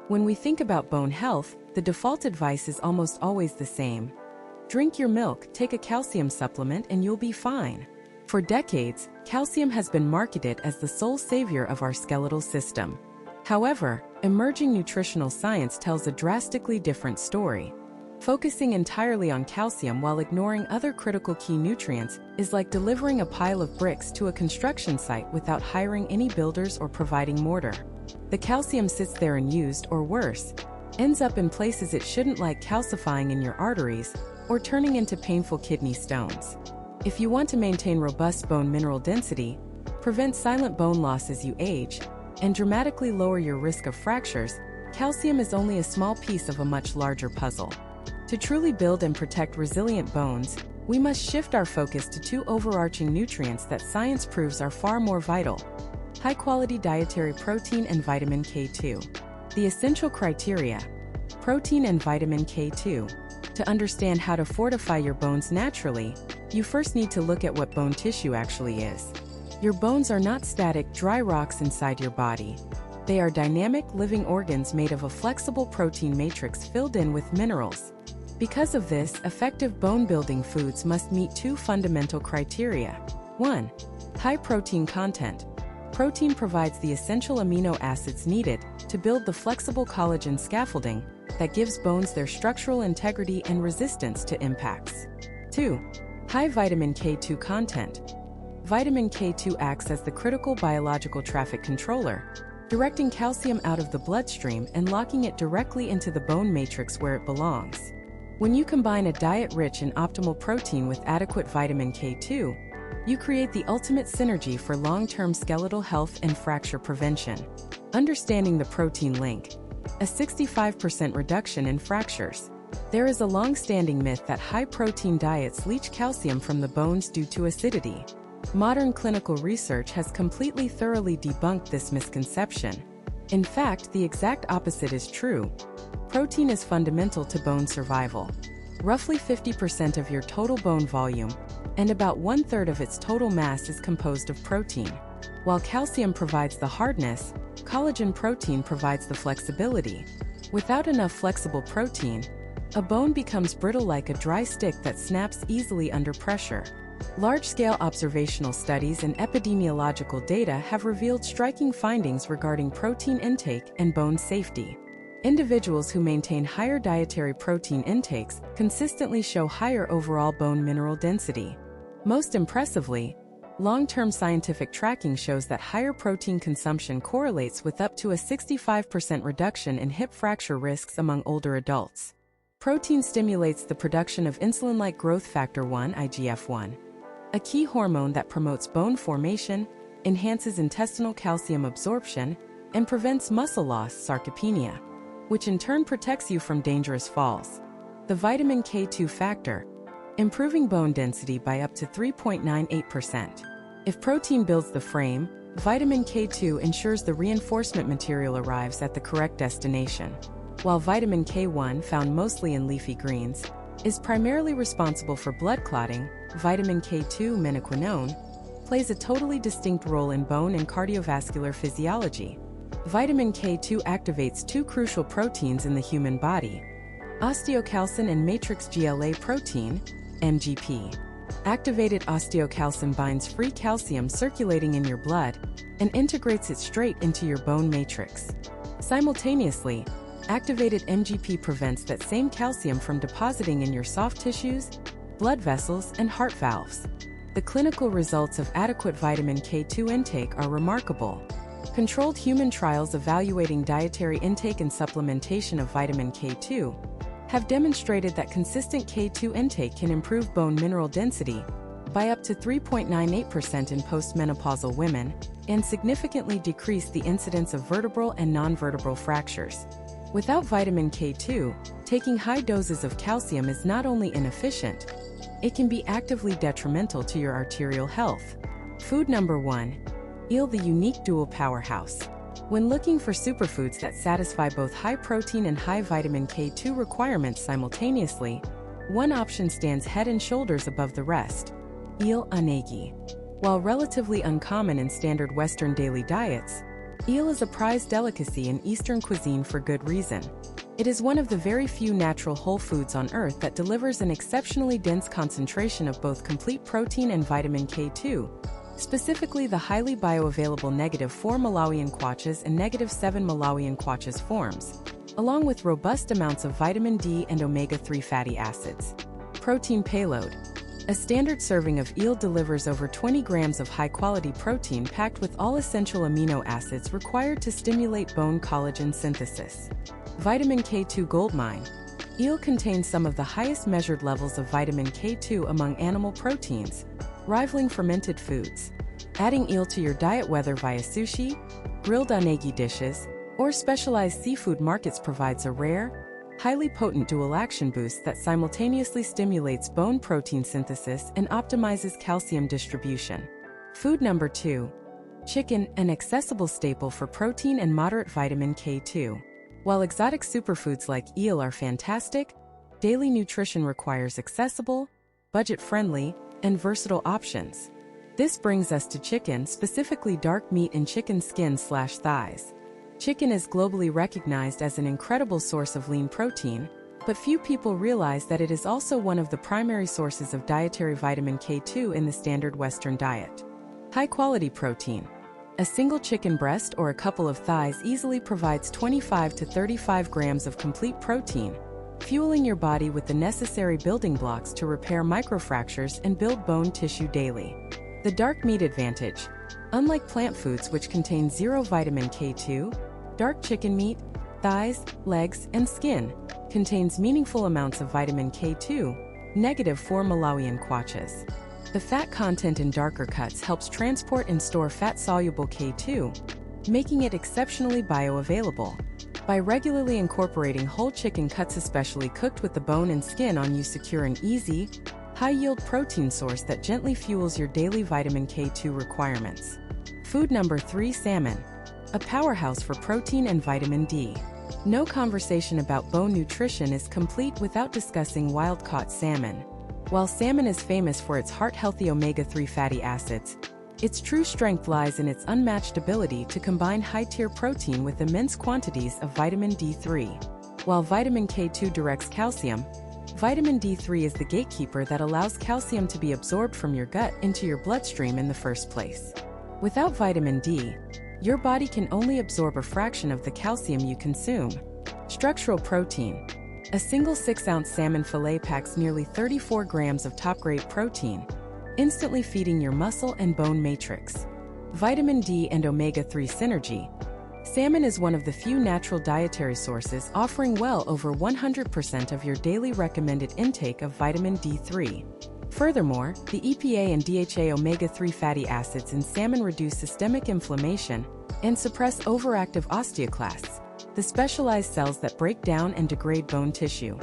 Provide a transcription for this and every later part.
When we think about bone health, the default advice is almost always the same. Drink your milk, take a calcium supplement, and you'll be fine. For decades, calcium has been marketed as the sole savior of our skeletal system. However, emerging nutritional science tells a drastically different story. Focusing entirely on calcium while ignoring other critical key nutrients is like delivering a pile of bricks to a construction site without hiring any builders or providing mortar. The calcium sits there unused, or worse, ends up in places it shouldn't, like calcifying in your arteries or turning into painful kidney stones. If you want to maintain robust bone mineral density, prevent silent bone loss as you age, and dramatically lower your risk of fractures, calcium is only a small piece of a much larger puzzle. To truly build and protect resilient bones, we must shift our focus to two overarching nutrients that science proves are far more vital: high-quality dietary protein and vitamin K2. The essential criteria: protein and vitamin K2. To understand how to fortify your bones naturally, you first need to look at what bone tissue actually is. Your bones are not static, dry rocks inside your body. They are dynamic, living organs made of a flexible protein matrix filled in with minerals. Because of this, effective bone-building foods must meet two fundamental criteria. 1. High protein content. Protein provides the essential amino acids needed to build the flexible collagen scaffolding that gives bones their structural integrity and resistance to impacts. 2. High vitamin K2 content. Vitamin K2 acts as the critical biological traffic controller, directing calcium out of the bloodstream and locking it directly into the bone matrix where it belongs. When you combine a diet rich in optimal protein with adequate vitamin K2, you create the ultimate synergy for long-term skeletal health and fracture prevention. Understanding the protein link: a 65% reduction in fractures. There is a long-standing myth that high-protein diets leach calcium from the bones due to acidity. Modern clinical research has completely thoroughly debunked this misconception. In fact, the exact opposite is true. Protein is fundamental to bone survival. Roughly 50% of your total bone volume, and about 1/3 of its total mass, is composed of protein. While calcium provides the hardness, collagen protein provides the flexibility. Without enough flexible protein, a bone becomes brittle like a dry stick that snaps easily under pressure. Large-scale observational studies and epidemiological data have revealed striking findings regarding protein intake and bone safety. Individuals who maintain higher dietary protein intakes consistently show higher overall bone mineral density. Most impressively, long-term scientific tracking shows that higher protein consumption correlates with up to a 65% reduction in hip fracture risks among older adults. Protein stimulates the production of insulin-like growth factor 1 (IGF-1), a key hormone that promotes bone formation, enhances intestinal calcium absorption, and prevents muscle loss, sarcopenia, which in turn protects you from dangerous falls. The vitamin K2 factor: improving bone density by up to 3.98%. If protein builds the frame, vitamin K2 ensures the reinforcement material arrives at the correct destination. While vitamin K1, found mostly in leafy greens, is primarily responsible for blood clotting, vitamin K2, menaquinone, plays a totally distinct role in bone and cardiovascular physiology. Vitamin K2 activates two crucial proteins in the human body: osteocalcin and matrix GLA protein, MGP. Activated osteocalcin binds free calcium circulating in your blood and integrates it straight into your bone matrix. Simultaneously, activated MGP prevents that same calcium from depositing in your soft tissues, blood vessels, and heart valves. The clinical results of adequate vitamin K2 intake are remarkable. Controlled human trials evaluating dietary intake and supplementation of vitamin K2 have demonstrated that consistent K2 intake can improve bone mineral density by up to 3.98% in postmenopausal women and significantly decrease the incidence of vertebral and non-vertebral fractures. Without vitamin K2, taking high doses of calcium is not only inefficient, it can be actively detrimental to your arterial health. Food number 1. Eel, the unique dual powerhouse. When looking for superfoods that satisfy both high protein and high vitamin K2 requirements simultaneously, one option stands head and shoulders above the rest: eel unagi. While relatively uncommon in standard Western daily diets, Eel is a prized delicacy in Eastern cuisine for good reason. It is one of the very few natural whole foods on Earth that delivers an exceptionally dense concentration of both complete protein and vitamin K2, specifically the highly bioavailable -4 Malawian quaches and -7 Malawian quaches forms, along with robust amounts of vitamin D and omega-3 fatty acids. Protein payload. A standard serving of eel delivers over 20 grams of high-quality protein packed with all essential amino acids required to stimulate bone collagen synthesis. Vitamin K2 goldmine. Eel contains some of the highest measured levels of vitamin K2 among animal proteins, rivaling fermented foods. Adding eel to your diet, whether via sushi, grilled unagi dishes, or specialized seafood markets, provides a rare, highly potent dual-action boost that simultaneously stimulates bone protein synthesis and optimizes calcium distribution. Food number 2. Chicken, an accessible staple for protein and moderate vitamin K2. While exotic superfoods like eel are fantastic, daily nutrition requires accessible, budget-friendly, and versatile options. This brings us to chicken, specifically dark meat and chicken skin/thighs. Chicken is globally recognized as an incredible source of lean protein, but few people realize that it is also one of the primary sources of dietary vitamin K2 in the standard Western diet. High-quality protein. A single chicken breast or a couple of thighs easily provides 25 to 35 grams of complete protein, fueling your body with the necessary building blocks to repair microfractures and build bone tissue daily. The dark meat advantage. Unlike plant foods which contain zero vitamin K2, dark chicken meat, thighs, legs, and skin contains meaningful amounts of vitamin K2, -4 Malawian quaches. The fat content in darker cuts helps transport and store fat-soluble K2, making it exceptionally bioavailable. By regularly incorporating whole chicken cuts, especially cooked with the bone and skin on, you secure an easy, high-yield protein source that gently fuels your daily vitamin K2 requirements. Food number 3. Salmon. A powerhouse for protein and vitamin D. No conversation about bone nutrition is complete without discussing wild-caught salmon. While salmon is famous for its heart-healthy omega-3 fatty acids, its true strength lies in its unmatched ability to combine high-tier protein with immense quantities of vitamin D3. While vitamin K2 directs calcium, vitamin D3 is the gatekeeper that allows calcium to be absorbed from your gut into your bloodstream in the first place. Without vitamin D, your body can only absorb a fraction of the calcium you consume. Structural protein. A single 6-ounce salmon fillet packs nearly 34 grams of top-grade protein, instantly feeding your muscle and bone matrix. Vitamin D and omega-3 synergy. Salmon is one of the few natural dietary sources offering well over 100% of your daily recommended intake of vitamin D3. Furthermore, the EPA and DHA omega-3 fatty acids in salmon reduce systemic inflammation and suppress overactive osteoclasts, the specialized cells that break down and degrade bone tissue.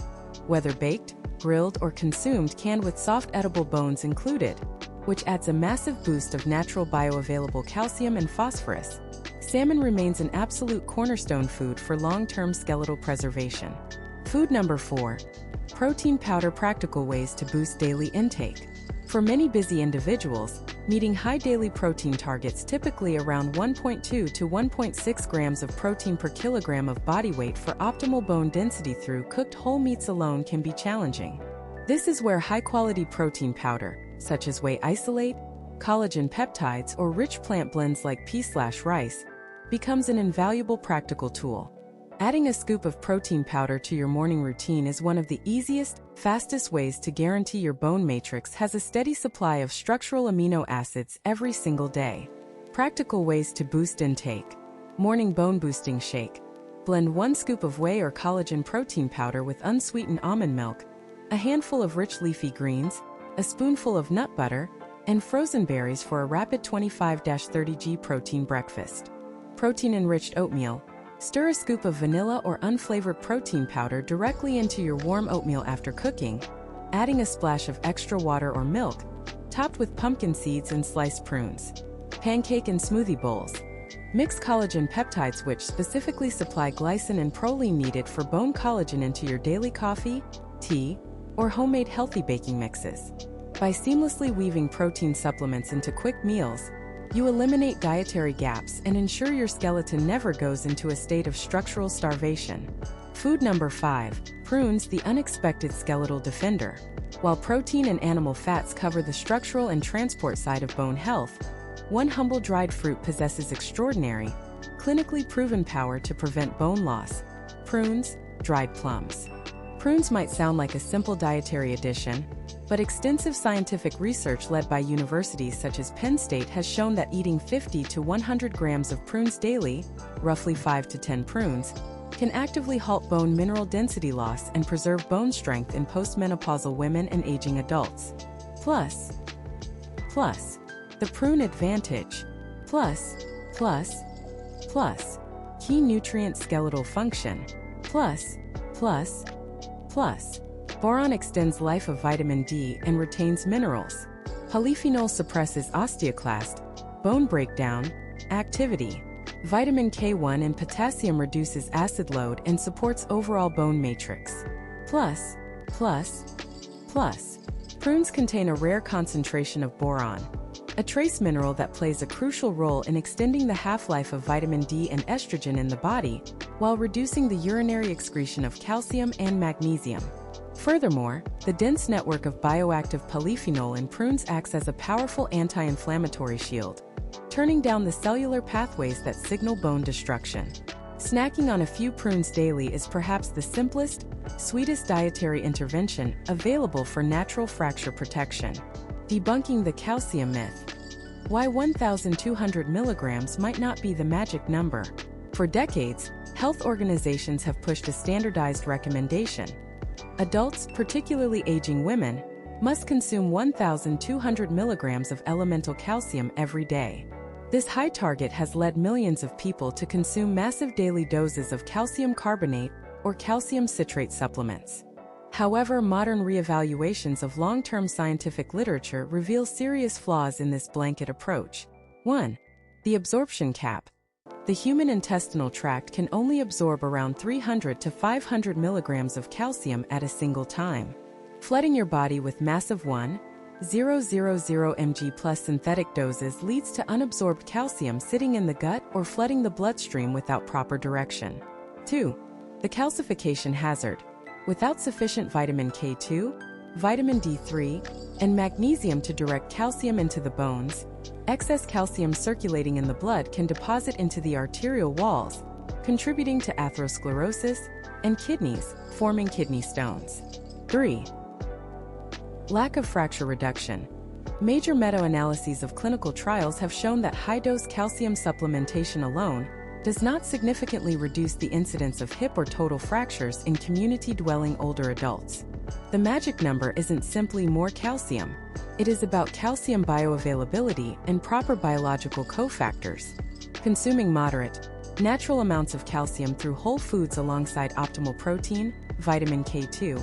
Whether baked, grilled, or consumed canned with soft edible bones included, which adds a massive boost of natural bioavailable calcium and phosphorus, salmon remains an absolute cornerstone food for long-term skeletal preservation. Food number 4. Protein powder. Practical ways to boost daily intake. For many busy individuals, meeting high daily protein targets, typically around 1.2 to 1.6 grams of protein per kilogram of body weight for optimal bone density through cooked whole meats alone, can be challenging. This is where high-quality protein powder, such as whey isolate, collagen peptides, or rich plant blends like pea/rice, becomes an invaluable practical tool. Adding a scoop of protein powder to your morning routine is one of the easiest, fastest ways to guarantee your bone matrix has a steady supply of structural amino acids every single day. Practical ways to boost intake. Morning bone boosting shake. Blend 1 scoop of whey or collagen protein powder with unsweetened almond milk, a handful of rich leafy greens, a spoonful of nut butter, and frozen berries for a rapid 25-30 g protein breakfast. Protein-enriched oatmeal. Stir a scoop of vanilla or unflavored protein powder directly into your warm oatmeal after cooking, adding a splash of extra water or milk, topped with pumpkin seeds and sliced prunes. Pancake and smoothie bowls. Mix collagen peptides, which specifically supply glycine and proline needed for bone collagen, into your daily coffee, tea, or homemade healthy baking mixes. By seamlessly weaving protein supplements into quick meals, You eliminate dietary gaps and ensure your skeleton never goes into a state of structural starvation. Food number 5, prunes, the unexpected skeletal defender. While protein and animal fats cover the structural and transport side of bone health, one humble dried fruit possesses extraordinary, clinically proven power to prevent bone loss. Prunes, dried plums. Prunes might sound like a simple dietary addition, but extensive scientific research led by universities such as Penn State has shown that eating 50 to 100 grams of prunes daily, roughly 5 to 10 prunes, can actively halt bone mineral density loss and preserve bone strength in postmenopausal women and aging adults. Plus, the prune advantage. Plus, key nutrient skeletal function. Plus, boron extends life of vitamin D and retains minerals. Polyphenol suppresses osteoclast, bone breakdown, activity. Vitamin K1 and potassium reduces acid load and supports overall bone matrix. Plus, prunes contain a rare concentration of boron, a trace mineral that plays a crucial role in extending the half-life of vitamin D and estrogen in the body, while reducing the urinary excretion of calcium and magnesium. Furthermore, the dense network of bioactive polyphenol in prunes acts as a powerful anti-inflammatory shield, turning down the cellular pathways that signal bone destruction. Snacking on a few prunes daily is perhaps the simplest, sweetest dietary intervention available for natural fracture protection. Debunking the calcium myth. Why 1,200 milligrams might not be the magic number. For decades, health organizations have pushed a standardized recommendation. Adults, particularly aging women, must consume 1,200 milligrams of elemental calcium every day. This high target has led millions of people to consume massive daily doses of calcium carbonate or calcium citrate supplements. However, modern reevaluations of long-term scientific literature reveal serious flaws in this blanket approach. 1. The absorption cap. The human intestinal tract can only absorb around 300 to 500 milligrams of calcium at a single time. Flooding your body with massive 1,000 mg plus synthetic doses leads to unabsorbed calcium sitting in the gut or flooding the bloodstream without proper direction. 2. The calcification hazard. Without sufficient vitamin K2, vitamin D3, and magnesium to direct calcium into the bones, excess calcium circulating in the blood can deposit into the arterial walls, contributing to atherosclerosis and kidneys, forming kidney stones. 3. Lack of fracture reduction. Major meta-analyses of clinical trials have shown that high-dose calcium supplementation alone does not significantly reduce the incidence of hip or total fractures in community-dwelling older adults. The magic number isn't simply more calcium. It is about calcium bioavailability and proper biological cofactors. Consuming moderate, natural amounts of calcium through whole foods alongside optimal protein, vitamin K2,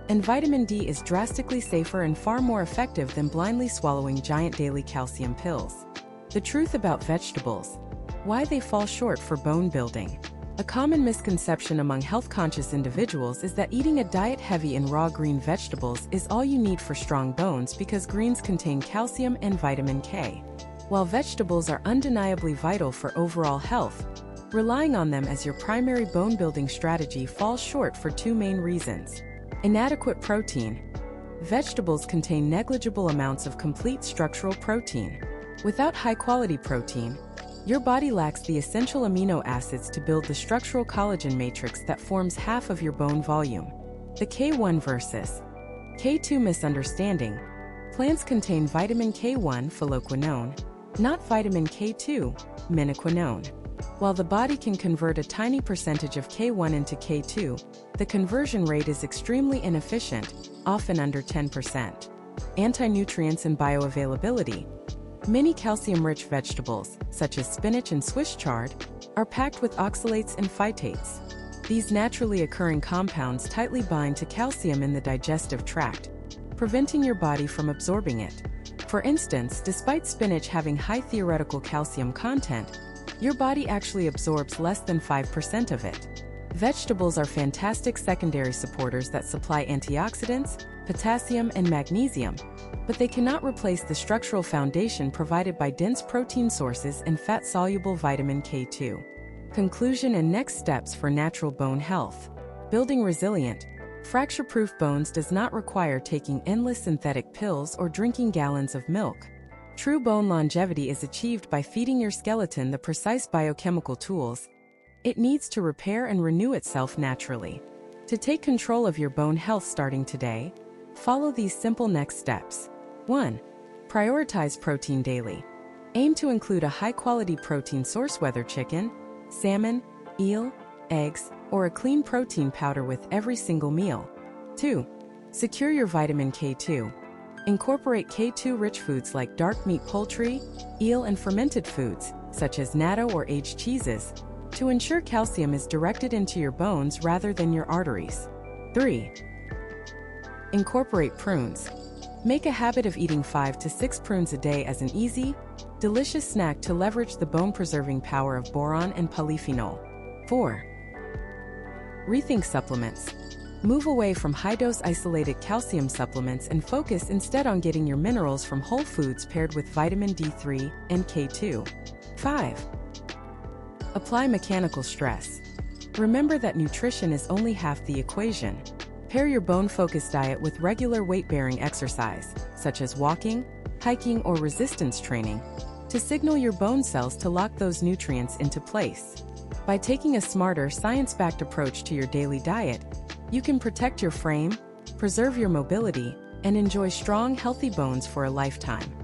and vitamin D is drastically safer and far more effective than blindly swallowing giant daily calcium pills. The truth about vegetables. Why they fall short for bone building. A common misconception among health-conscious individuals is that eating a diet heavy in raw green vegetables is all you need for strong bones because greens contain calcium and vitamin K. While vegetables are undeniably vital for overall health, relying on them as your primary bone-building strategy falls short for two main reasons. Inadequate protein. Vegetables contain negligible amounts of complete structural protein. Without high-quality protein, your body lacks the essential amino acids to build the structural collagen matrix that forms half of your bone volume. The K1 versus K2 misunderstanding. Plants contain vitamin K1 phylloquinone, not vitamin K2 menaquinone. While the body can convert a tiny percentage of K1 into K2, the conversion rate is extremely inefficient, often under 10%. Anti-nutrients and bioavailability. Many calcium-rich vegetables, such as spinach and Swiss chard, are packed with oxalates and phytates. These naturally occurring compounds tightly bind to calcium in the digestive tract, preventing your body from absorbing it. For instance, despite spinach having high theoretical calcium content, your body actually absorbs less than 5% of it. Vegetables are fantastic secondary supporters that supply antioxidants, potassium, and magnesium, but they cannot replace the structural foundation provided by dense protein sources and fat-soluble vitamin K2. Conclusion and next steps for natural bone health. Building resilient, fracture-proof bones does not require taking endless synthetic pills or drinking gallons of milk. True bone longevity is achieved by feeding your skeleton the precise biochemical tools it needs to repair and renew itself naturally. To take control of your bone health starting today, follow these simple next steps. 1. Prioritize protein daily. Aim to include a high-quality protein source, whether chicken, salmon, eel, eggs, or a clean protein powder with every single meal. 2. Secure your vitamin K2. Incorporate K2-rich foods like dark meat, poultry, eel, and fermented foods, such as natto or aged cheeses, to ensure calcium is directed into your bones rather than your arteries. 3. Incorporate prunes. Make a habit of eating 5 to 6 prunes a day as an easy, delicious snack to leverage the bone-preserving power of boron and polyphenol. 4. Rethink supplements. Move away from high-dose isolated calcium supplements and focus instead on getting your minerals from whole foods paired with vitamin D3 and K2. 5. Apply mechanical stress. Remember that nutrition is only half the equation. Pair your bone-focused diet with regular weight-bearing exercise, such as walking, hiking, or resistance training, to signal your bone cells to lock those nutrients into place. By taking a smarter, science-backed approach to your daily diet, you can protect your frame, preserve your mobility, and enjoy strong, healthy bones for a lifetime.